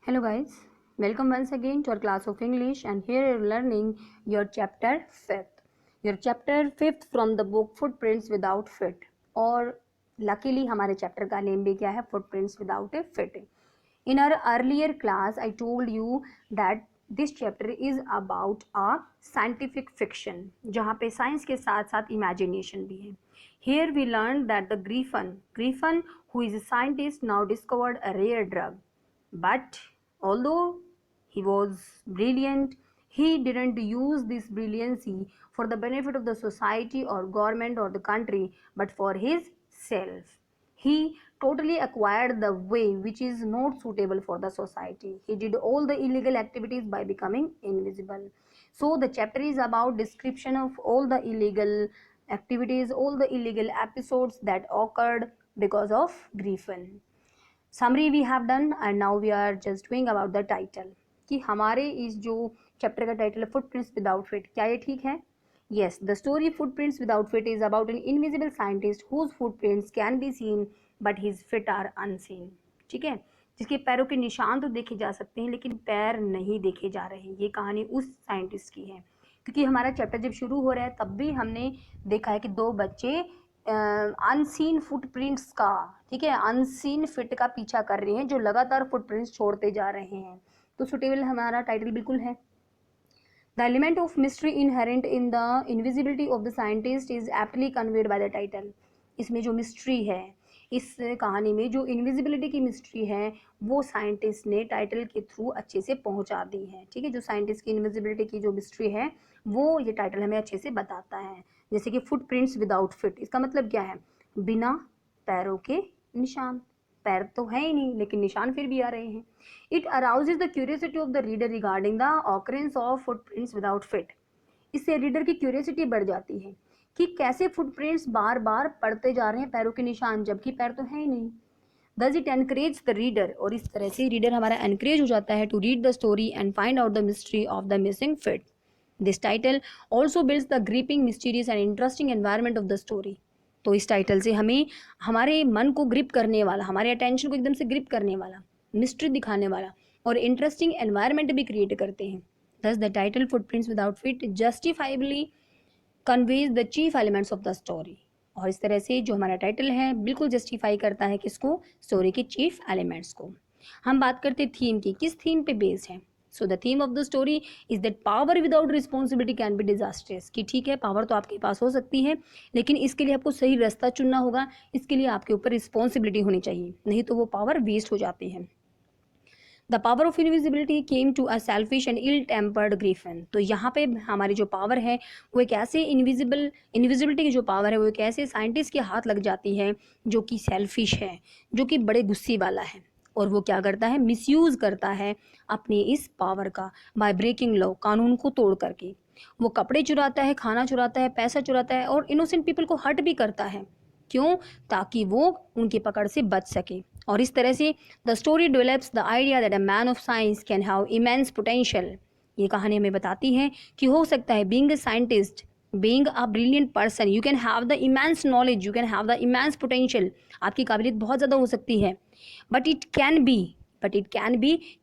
Hello guys, welcome once again to our class of English, and here you're learning your chapter 5th. Your chapter 5th from the book Footprints Without Feet. और luckily हमारे chapter का name भी क्या है? Footprints Without a Feet. In our earlier class I told you that this chapter is about a scientific fiction जहाँ पे science के साथ साथ imagination भी है. Here we learned that the Griffin who is a scientist now discovered a rare drug. But although he was brilliant, he didn't use this brilliancy for the benefit of the society or government or the country, but for his self. He totally acquired the way which is not suitable for the society. He did all the illegal activities by becoming invisible. So the chapter is about description of all the illegal activities, all the illegal episodes that occurred because of Griffin. Summary we have done and now we are just doing about the title कि हमारे इस जो chapter का title है footprints without fit, क्या ये ठीक है? Yes, the story footprints without feet is about an invisible scientist whose footprints can be seen but his feet are unseen. ठीक है, जिसके पैरों के निशान तो देखे जा सकते हैं लेकिन पैर नहीं देखे जा रहे हैं. ये कहानी उस साइंटिस्ट की है, क्योंकि हमारा चैप्टर जब शुरू हो रहा है तब भी हमने देखा है कि दो बच्चे अनसीन फुटप्रिंट्स का, ठीक है, अनसीन फिट का पीछा कर रहे हैं जो लगातार फुटप्रिंट्स छोड़ते जा रहे हैं. तो सुटेबल हमारा टाइटल बिल्कुल है. The element of mystery inherent in the invisibility of the scientist is aptly conveyed by the title. इसमें जो मिस्ट्री है, इस कहानी में जो इनविजिबिलिटी की मिस्ट्री है वो साइंटिस्ट ने टाइटल के थ्रू अच्छे से पहुंचा दी है. ठीक है, जो साइंटिस्ट की इनविजिबिलिटी की जो मिस्ट्री है वो ये टाइटल हमें अच्छे से बताता है. जैसे कि फुटप्रिंट्स विदाउट फिट, इसका मतलब क्या है? बिना पैरों के निशान. पैर तो है ही नहीं लेकिन निशान फिर भी आ रहे हैं. It arouses the curiosity of the reader regarding the occurrence of footprints without feet. इससे रीडर की क्यूरियोसिटी बढ़ जाती है कि कैसे फुटप्रिंट्स बार बार पड़ते जा रहे हैं पैरों के निशान जबकि पैर तो है ही नहीं. Thus it encourages the reader, और इस तरह से रीडर हमारा एनकरेज हो जाता है to read the story and find out the mystery of the missing fit. This title also builds the gripping, mysterious and interesting environment of the story. तो इस टाइटल से हमें हमारे मन को ग्रिप करने वाला, हमारे अटेंशन को एकदम से ग्रिप करने वाला, मिस्ट्री दिखाने वाला और इंटरेस्टिंग एनवायरनमेंट भी क्रिएट करते हैं. Thus the title Footprints Without Feet justifiably conveys the chief elements of the story. और इस तरह से जो हमारा टाइटल है बिल्कुल जस्टिफाई करता है किसको? स्टोरी के चीफ एलिमेंट्स को. हम बात करते थीम की, किस थीम पे बेस्ड है? So the theme of the story is that power without responsibility can be disasters. कि ठीक है, पावर तो आपके पास हो सकती है लेकिन इसके लिए आपको सही रास्ता चुनना होगा, इसके लिए आपके ऊपर रिस्पॉन्सिबिलिटी होनी चाहिए, नहीं तो वो पावर वेस्ट हो जाती है. The power of invisibility came to a selfish and ill tempered Griffin. तो यहाँ पे हमारी जो पावर है वो एक ऐसे इनविजिबिलिटी की जो पावर है वो एक ऐसे साइंटिस्ट के हाथ लग जाती है जो कि सेल्फिश है, जो कि बड़े गुस्से वाला है. और वो क्या करता है? मिसयूज़ करता है अपनी इस पावर का बाय ब्रेकिंग लॉ, कानून को तोड़ करके. वो कपड़े चुराता है, खाना चुराता है, पैसा चुराता है और इनोसेंट पीपल को हर्ट भी करता है. क्यों? ताकि वो उनकी पकड़ से बच सके. और इस तरह से the story develops the idea that a man of science can have immense potential. ये कहानी हमें बताती है कि हो सकता है being a scientist, being a brilliant person, you can have the immense knowledge, you can have the immense potential. आपकी काबिलियत बहुत ज़्यादा हो सकती है but it can be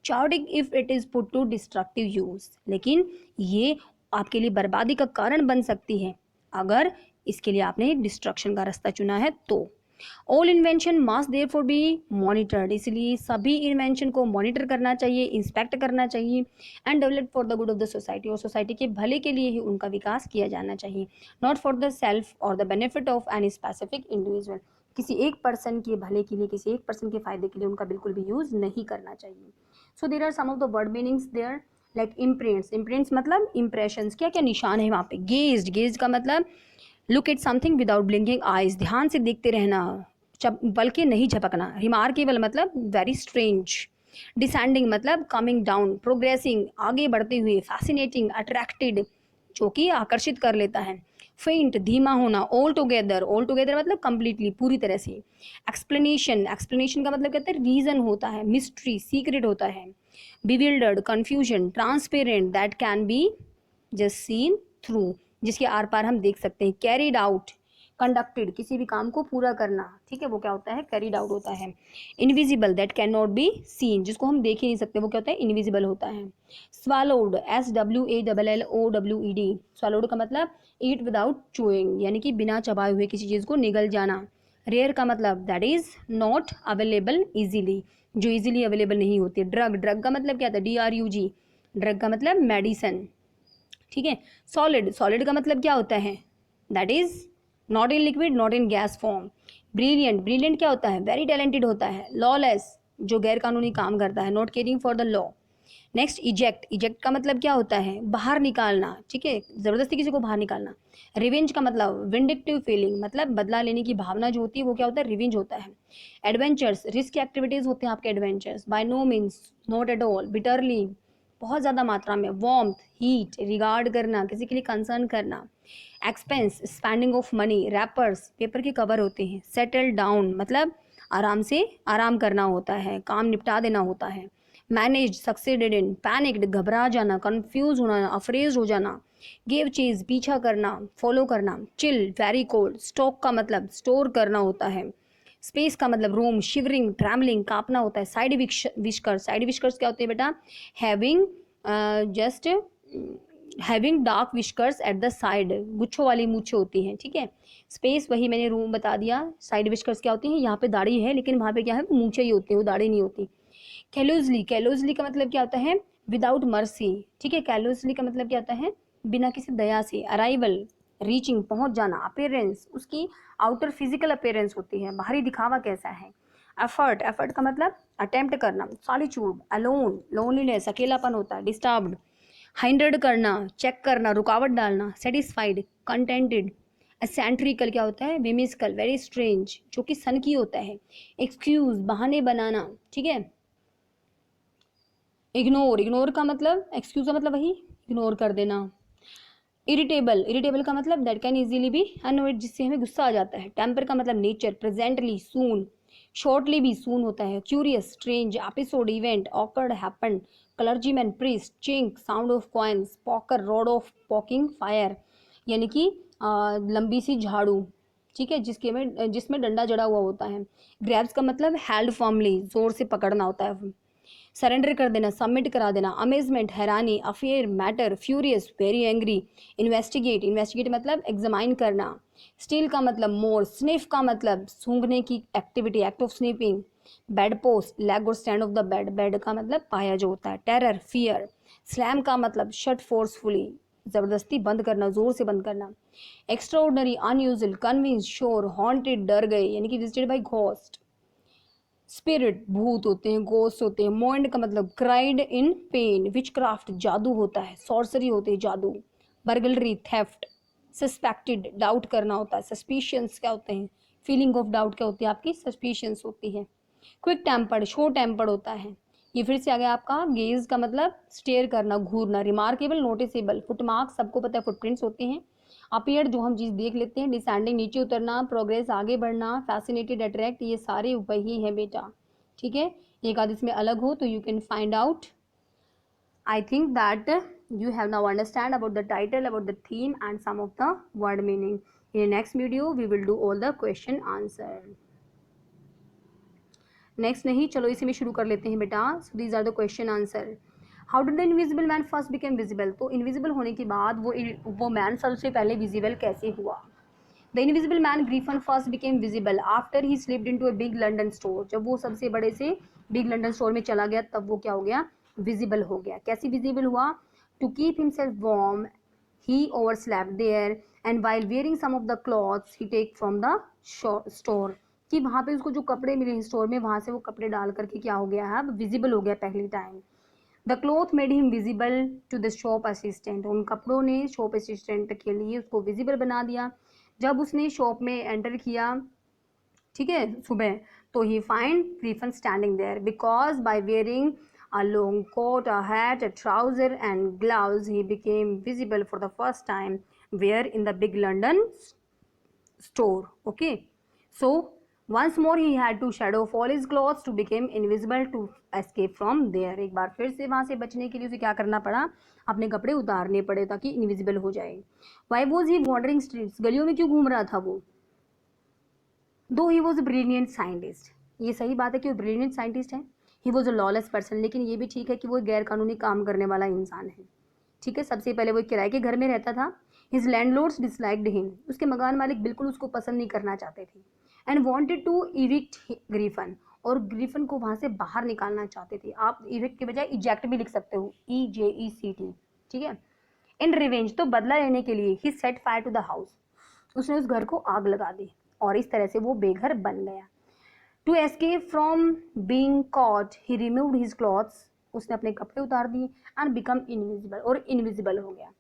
chaotic if it is put to destructive use. लेकिन ये आपके लिए बर्बादी का कारण बन सकती है अगर इसके लिए आपने डिस्ट्रक्शन का रास्ता चुना है तो. All invention must therefore B monitored. इसलिए सभी इन्वेंशन को मॉनिटर करना चाहिए, इंस्पेक्ट करना चाहिए and develop for the good of the society. और सोसाइटी के भले के लिए ही उनका विकास किया जाना चाहिए, नॉट फॉर द सेल्फ और the benefit of an specific individual. किसी एक पर्सन के भले के लिए, किसी एक पर्सन के फायदे के लिए उनका बिल्कुल भी यूज़ नहीं करना चाहिए. So there are some of the word meanings there like imprints मतलब इंप्रेशंस, क्या क्या निशान है वहाँ पे. गेज्ड का मतलब look at something without blinking eyes, ध्यान से देखते रहना, बल्कि नहीं झपकना. रिमार्केबल मतलब वेरी स्ट्रेंज. डिसेंडिंग मतलब कमिंग डाउन. प्रोग्रेसिंग आगे बढ़ते हुए. फैसिनेटिंग अट्रैक्टेड जो कि आकर्षित कर लेता है. फेंट धीमा होना. ऑल टुगेदर मतलब कंप्लीटली पूरी तरह से. एक्सप्लेनेशन का मतलब कहते हैं रीजन होता है. मिस्ट्री सीक्रेट होता है. Bewildered confusion. Transparent that can be just seen through, जिसके आर पार हम देख सकते हैं. कैरिड आउट कंडक्टेड, किसी भी काम को पूरा करना, ठीक है, वो क्या होता है, कैरीड आउट होता है। Invisible, that can not be seen, जिसको हम देख ही नहीं सकते, वो क्या होता है, इनविजिबल होता है। स्वालोड, SWALLOWED, स्वालोड का मतलब ईट विदाउट चूइंग, यानी कि बिना चबाए हुए किसी चीज़ को निगल जाना। रेयर का मतलब that is not available easily, जो इजीली अवेलेबल नहीं होती है। ड्रग, ड्रग का मतलब क्या था, DRUG, ड्रग का मतलब मेडिसन, ठीक है। सॉलिड, सॉलिड का मतलब क्या होता है, that is not in liquid, not in gas form. Brilliant, brilliant क्या होता है, वेरी टैलेंटेड होता है। लॉलेस, जो गैर कानूनी काम करता है, not caring for the law. Next eject, eject का मतलब क्या होता है, बाहर निकालना, ठीक है, जबरदस्ती किसी को बाहर निकालना। रिवेंज का मतलब विंडिक्टिव फीलिंग, मतलब बदला लेने की भावना जो होती है वो क्या होता है, रिवेंज होता है। एडवेंचर्स, रिस्क एक्टिविटीज होते हैं आपके adventures. By no means, not at all, bitterly, बहुत ज़्यादा मात्रा में। वार्मथ, हीट, रिगार्ड करना, किसी के लिए कंसर्न करना। Expense, spending of money. Rappers, paper के कवर होते हैं। सेटल डाउन मतलब आराम से आराम करना होता है, काम निपटा देना होता है। Manage, succeeded in. पैनिक्ड, घबरा जाना, कंफ्यूज होना, अफ्रेज हो जाना। गिव चीज, पीछा करना, फॉलो करना। Chill, very cold. स्टॉक का मतलब स्टोर करना होता है। स्पेस का मतलब रूम। शिवरिंग, ट्रैवलिंग, कांपना होता है। साइड विस्कर्स, साइड विस्कर्स क्या होते हैं बेटा, having just having dark whiskers at the side, गुच्छों वाली मूछें होती हैं, ठीक है। स्पेस, वही मैंने रूम बता दिया। साइड विस्कर्स क्या होती हैं, यहाँ पे दाढ़ी है लेकिन वहाँ पे क्या है, मूछें ही होती है, वो दाढ़ी नहीं होती। कैलोजली, कैलोजली का मतलब क्या होता है, विदाउट मर्सी, ठीक है। कैलोजली का मतलब क्या होता है, बिना किसी दया से। अराइवल, रीचिंग, पहुंच जाना। अपेयरेंस, उसकी आउटर फिजिकल अपेयरेंस होती है, बाहरी दिखावा कैसा है। एफर्ट, एफर्ट का मतलब अटेम्प्ट करना। सॉलिट्यूड, अलोन, लोनलीनेस, अकेलापन होता है। डिस्टर्ब्ड, हाइंडर्ड करना, चेक करना, रुकावट डालना। Satisfied, contented. एसेंट्रिकल क्या होता है, विमिस्कल, वेरी स्ट्रेंज, जो कि सन की होता है। एक्सक्यूज, बहाने बनाना, ठीक है। इग्नोर, इग्नोर का मतलब, एक्सक्यूज का मतलब वही इग्नोर कर देना। इरिटेबल, इरिटेबल का मतलब that can easily B annoyed, जिससे हमें गुस्सा आ जाता है। टेम्पर का मतलब नेचर। प्रेजेंटली, सून। शॉर्टली भी सून होता है। Curious, strange. Episode, event. Awkward, happen. Clergyman, priest. Chink, sound of coins. Poker, rod of popping fire, यानी कि लंबी सी झाड़ू, ठीक है, जिसमें डंडा जड़ा हुआ होता है। ग्रैब्स का मतलब हेल्ड फर्मली, जोर से पकड़ना होता है। सरेंडर कर देना, सबमिट करा देना। अमेजमेंट, हैरानी। Affair, matter. Furious, very angry. Investigate, investigate मतलब एग्जामाइन करना। स्टील का मतलब मोर। स्निफ का मतलब सूंघने की activity, act of sniffing. Bed post, leg और stand of the bed, bed का मतलब पाया जो होता है। Terror, fear. स्लैम का मतलब शट फोर्सफुली, जबरदस्ती बंद करना, जोर से बंद करना। Extraordinary, unusual, convince, sure, haunted, डर गए, यानी कि विजिटेड बाय घोस्ट। स्पिरिट, भूत होते हैं, गोस्ट होते हैं। मोइंड का मतलब क्राइड इन पेन। विचक्राफ्ट, जादू होता है। सॉर्सरी होते हैं, जादू। Burglary, theft. सस्पेक्टेड, डाउट करना होता है। सस्पिशियंस क्या होते हैं, फीलिंग ऑफ डाउट क्या होती है आपकी, सस्पिशियंस होती है। क्विक टेम्पर्ड, शो टेम्पर्ड होता है। ये फिर से आ गया आपका गेज का मतलब स्टेयर करना, घूरना। Remarkable, noticeable. फुटमार्क, सबको पता है फुटप्रिंट्स होते हैं। अपीयर, जो हम चीज़ देख लेते हैं। डिसेंडिंग, नीचे उतरना। प्रोग्रेस, आगे बढ़ना। फैसिनेटेड, अट्रैक्ट, ये सारे वही हैं बेटा, ठीक है। एक आध इसमें अलग हो तो you can find out. I think that you have now understand about the title, about the theme and some of the word meaning. In the next video we will do all the question answer. Next नहीं, चलो इसी में शुरू कर लेते हैं बेटा. So these are the question answer. How did the invisible man first became visible. तो इनविजिबल होने के बाद वो मैन सबसे पहले विजिबल कैसे हुआ. The invisible man Griffin first became visible after he slipped into a big London store. जब वो सबसे बड़े से बिग लंडन स्टोर में चला गया तब वो क्या हो गया, विजिबल हो गया. कैसे विजिबल हुआ. To keep himself warm he overslept there and while wearing some of the clothes he take from the store. कि वहाँ पे उसको जो कपड़े मिले स्टोर में वहाँ से वो कपड़े डाल करके क्या हो गया है, अब विजिबल हो गया पहली time. The cloth made him visible to the shop assistant. उन कपड़ों ने शॉप असिस्टेंट के लिए उसको विजिबल बना दिया. जब उसने शॉप में एंटर किया, ठीक है, सुबह, तो he find Griffin standing there because by wearing a long coat, a hat, a trouser and gloves he became visible for the first time where in the big London store. Okay, so once more he had to shed off all his clothes to become invisible to escape from there. एक बार फिर से वहाँ से बचने के लिए उसे क्या करना पड़ा, अपने कपड़े उतारने पड़े ताकि इनविजिबल हो जाए. Why was he wandering streets. गलियों में क्यों घूम रहा था वो, दो he was a brilliant scientist, ये सही बात है कि वो ब्रिलियंट साइंटिस्ट है। He was a lawless person, लेकिन ये भी ठीक है कि वो गैर कानूनी काम करने वाला इंसान है। ठीक है, सबसे पहले वो किराए के घर में रहता था। हिज लैंडलॉर्ड्स डिसलाइक्ड हिम, उसके मकान मालिक बिल्कुल उसको पसंद नहीं करना चाहते थे। And wanted to evict Griffin, और ग्रीफन को वहां से बाहर निकालना चाहते थे। आप इविक्ट के बजाय इजेक्ट भी लिख सकते हो, EJECT। ठीक है। इन रिवेंज, तो बदला लेने के लिए, he set fire to the house, उसने उस घर को आग लगा दी और इस तरह से वो बेघर बन गया। To escape from being caught he removed his clothes, उसने अपने कपड़े उतार दिए। एंड बिकम इनविजिबल, और इनविजिबल हो गया।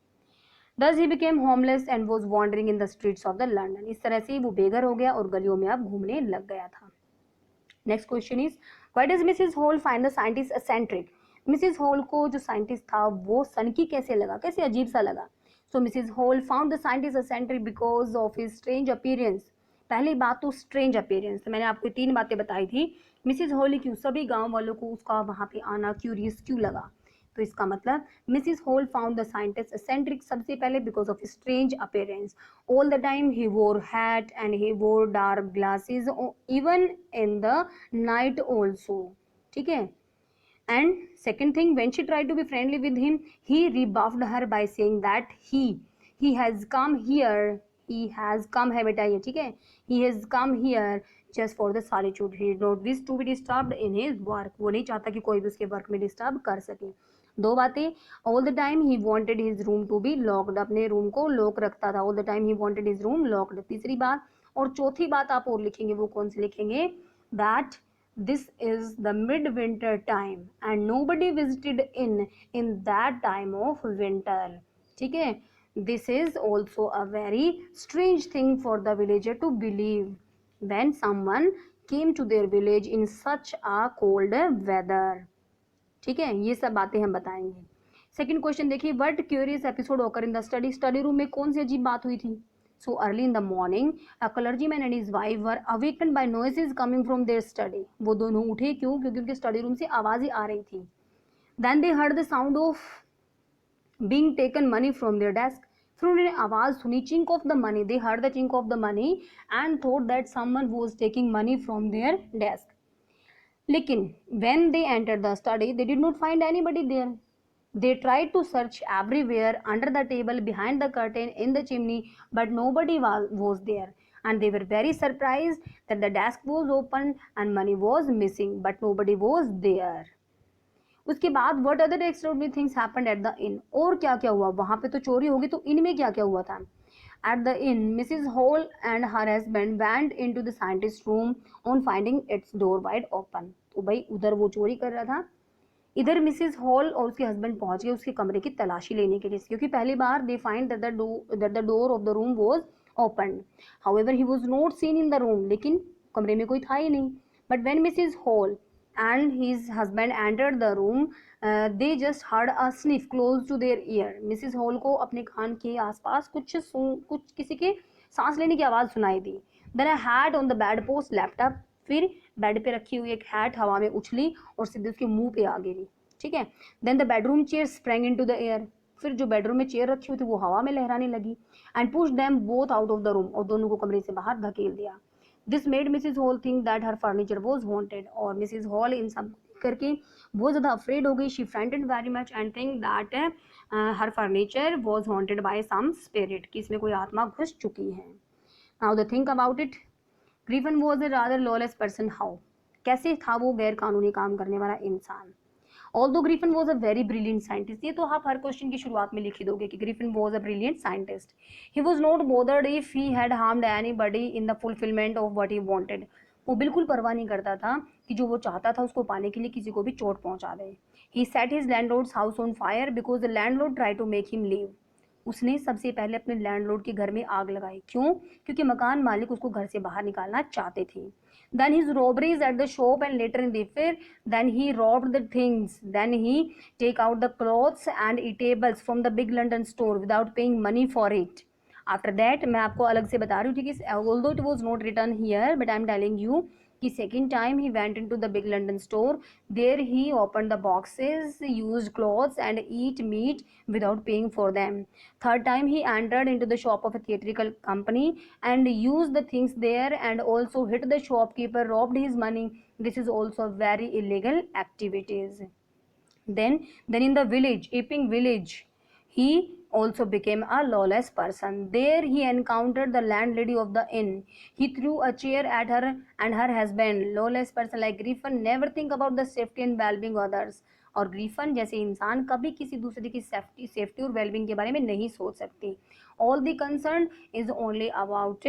Thus he became homeless and was wandering in the streets of the London, इस तरह से वो बेघर हो गया और गलियों में अब घूमने लग गया था। Next question is, why does Mrs hall find the scientist eccentric, Mrs Hall को जो साइंटिस्ट था वो सनकी कैसे लगा, कैसे अजीब सा लगा। So Mrs Hall found the scientist eccentric because of his strange appearance. पहली बात तो स्ट्रेंज अपीयरेंस, तो मैंने आपको 3 बातें बताई थी। मिसेस हॉल क्यों, सभी गांव वालों को उसका वहां पे आना क्यूरियस क्यों लगा, तो इसका मतलब Mrs Hall found the scientist eccentric सबसे पहले because of strange appearance. All the time he wore hat and he wore dark glasses even in the night also. ठीक है। And second thing, when she tried to be friendly with him, he rebuffed her by saying that he has come here, he has come है बेटा ये, ठीक है, he has come here just for the solitude, he did not wish to be disturbed in his work, वो नहीं चाहता कि कोई भी उसके वर्क में डिस्टर्ब कर सके। दो बातें, all the time he wanted his room to be locked, अपने रूम को लॉक रखता था, all the time he wanted his room locked. तीसरी बात और चौथी बात आप और लिखेंगे, वो कौन सी लिखेंगे, that this is the midwinter time and nobody visited in that time of winter। ठीक है। this is also a very strange thing for the villager to believe when someone came to their village in such a cold weather। ठीक है, ये सब बातें हम बताएंगे। Second question देखिए, what curious episode occur in the study, study room में कौन सी अजीब बात हुई थी। So early in the morning, a clergyman and his wife were awakened by noises coming from their study। वो दोनों उठे क्यों, क्योंकि उनके स्टडी रूम से आवाजें आ रही थी। Then they heard the sound of being taken money from their desk। फिर उन्होंने आवाज सुनी, chink of the money, they heard the chink of the money and thought that someone was taking money from their desk। लेकिन when they entered the study, they did not find anybody there। They tried to search everywhere, under the table, behind the curtain, in the chimney, but nobody was there। And they were very surprised that the desk was open and money was missing, but nobody was there। उसके बाद what other extraordinary things happened at the inn, और क्या क्या हुआ वहां पे, तो चोरी होगी तो इन में क्या क्या हुआ था। At the inn, Mrs. Hall and her husband went into the scientist's room on finding its door wide open। तो भाई उधर वो चोरी कर रहा था, इधर मिसेस हॉल और उसके हस्बैंड पहुंच गए उसके कमरे की तलाशी लेने के लिए, क्योंकि पहली बार they find that the door of the room was open. However he was not seen in the room, लेकिन कमरे में कोई था ही नहीं। But when Mrs Hall and his husband entered the room, they just heard a sniff close to their ear. Mrs Hall को अपने कान के आसपास कुछ किसी के सांस लेने की आवाज सुनाई दी। Then a hat on the bed post leapt up, फिर बेड पे रखी हुई एक हैट हवा में उछली और सीधे उसके मुंह पे आ गिरी। ठीक है। Then the bedroom chair sprang into the air, फिर जो बेडरूम में चेयर रखी हुई थी वो हवा में लहराने लगी। And push them both out of the room, और दोनों को कमरे से बाहर धकेल दिया। This made Mrs Hall think that her furniture was haunted, और मिसेस हॉल इन सब करके बहुत ज़्यादा अफ्रेड हो गई। She frightened very much and think that her furniture was haunted by some spirit, कि इसमें कोई आत्मा घुस चुकी है। Now the think about it, Griffin was A rather lawless person. How, कैसे था वो गैर कानूनी काम करने वाला इंसान। Although Griffin was a very brilliant scientist, ये तो आप हर क्वेश्चन की शुरुआत में लिख ही दोगे कि Griffin was a brilliant scientist. He was not bothered if he had harmed anybody in the fulfilment of what he wanted, वो बिल्कुल परवाह नहीं करता था कि जो वो चाहता था उसको पाने के लिए किसी को भी चोट पहुंचा दे। He set his landlord's house on fire because the landlord try to make him leave, उसने सबसे पहले अपने लैंडलॉर्ड के घर में आग लगाई। क्यों, क्योंकि मकान मालिक उसको घर से बाहर निकालना चाहते थे। Then his robberies at the shop and later in the fair, then he robbed the things, then he take out the clothes and eatables from the big London store without paying money for it। After that, मैं आपको अलग से बता रही हूँ, ठीक है, although it was not written here but I am telling you कि second time he went into the big London store. There he opened the boxes, used clothes and eat meat without paying for them. Third time he entered into the shop of a theatrical company and used the things there and also hit the shopkeeper, robbed his money. This is also very illegal activities. Then in the village, Epping village, he also became a lawless person. There he encountered the landlady of the inn. He threw a chair at her and her husband. Lawless person like Griffin never think about the safety and well-being others. और Griffin जैसे इंसान कभी किसी दूसरे की safety और wellbeing के बारे में नहीं सोच सकती. All the concern is only about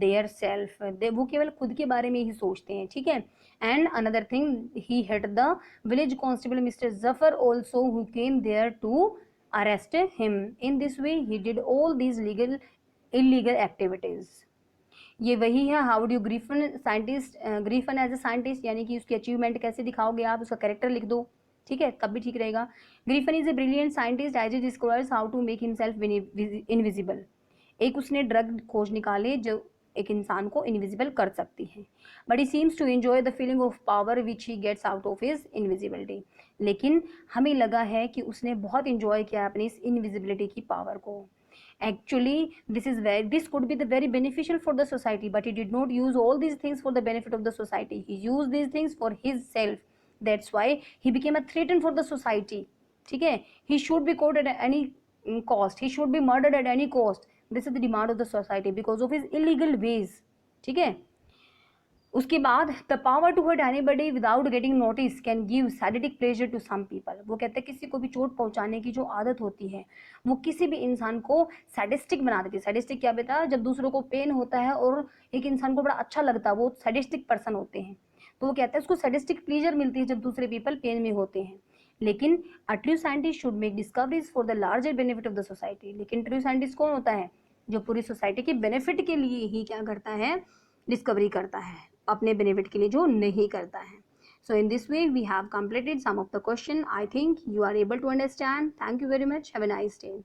their self. वो केवल खुद के बारे में ही सोचते हैं. ठीक है. And another thing, he hit the village constable Mr. Zafar also, who came there to arrest him. In this way he did all these illegal activities. ये वही है how do Griffin scientist, Griffin as a scientist, यानी कि उसकी achievement कैसे दिखाओगे आप, उसका कैरेक्टर लिख दो. ठीक है, तब भी ठीक रहेगा. Griffin is a brilliant scientist as he discovers how to make himself invisible. एक उसने ड्रग खोज निकाले जो एक इंसान को इनविजिबल कर सकती है. But he seems to enjoy the feeling of power which he gets out of his invisibility. लेकिन हमें लगा है कि उसने बहुत इंजॉय किया अपनी इस इनविजिबिलिटी की पावर को. Actually, this could be the very beneficial for the society, but he did not use all these things for the benefit of the society. He used these things for his self. That's why he became a threat for the society. ठीक है. He should be caught at any cost. He should be murdered at any cost. This is the demand of the society because of his illegal ways. ठीक है. उसके बाद the power to hurt anybody without getting notice can give sadistic pleasure to some people. वो कहते हैं किसी को भी चोट पहुंचाने की जो आदत होती है वो किसी भी इंसान को सैडिस्टिक बना देती है. सैडिस्टिक क्या बेटा, जब दूसरों को पेन होता है और एक इंसान को बड़ा अच्छा लगता है, वो सैडिस्टिक पर्सन होते हैं. तो वो कहते हैं उसको सैडिस्टिक प्लेजर मिलती है जब दूसरे पीपल पेन में होते हैं. लेकिन a true scientist should make discoveries for the larger benefit of the society. लेकिन ट्रू साइंटिस्ट कौन होता है, जो पूरी सोसाइटी के बेनिफिट के लिए ही क्या करता है, डिस्कवरी करता है, अपने बेनिफिट के लिए जो नहीं करता है. So in this way we have completed some of the question. I think you are able to understand. Thank you very much. Have a nice day.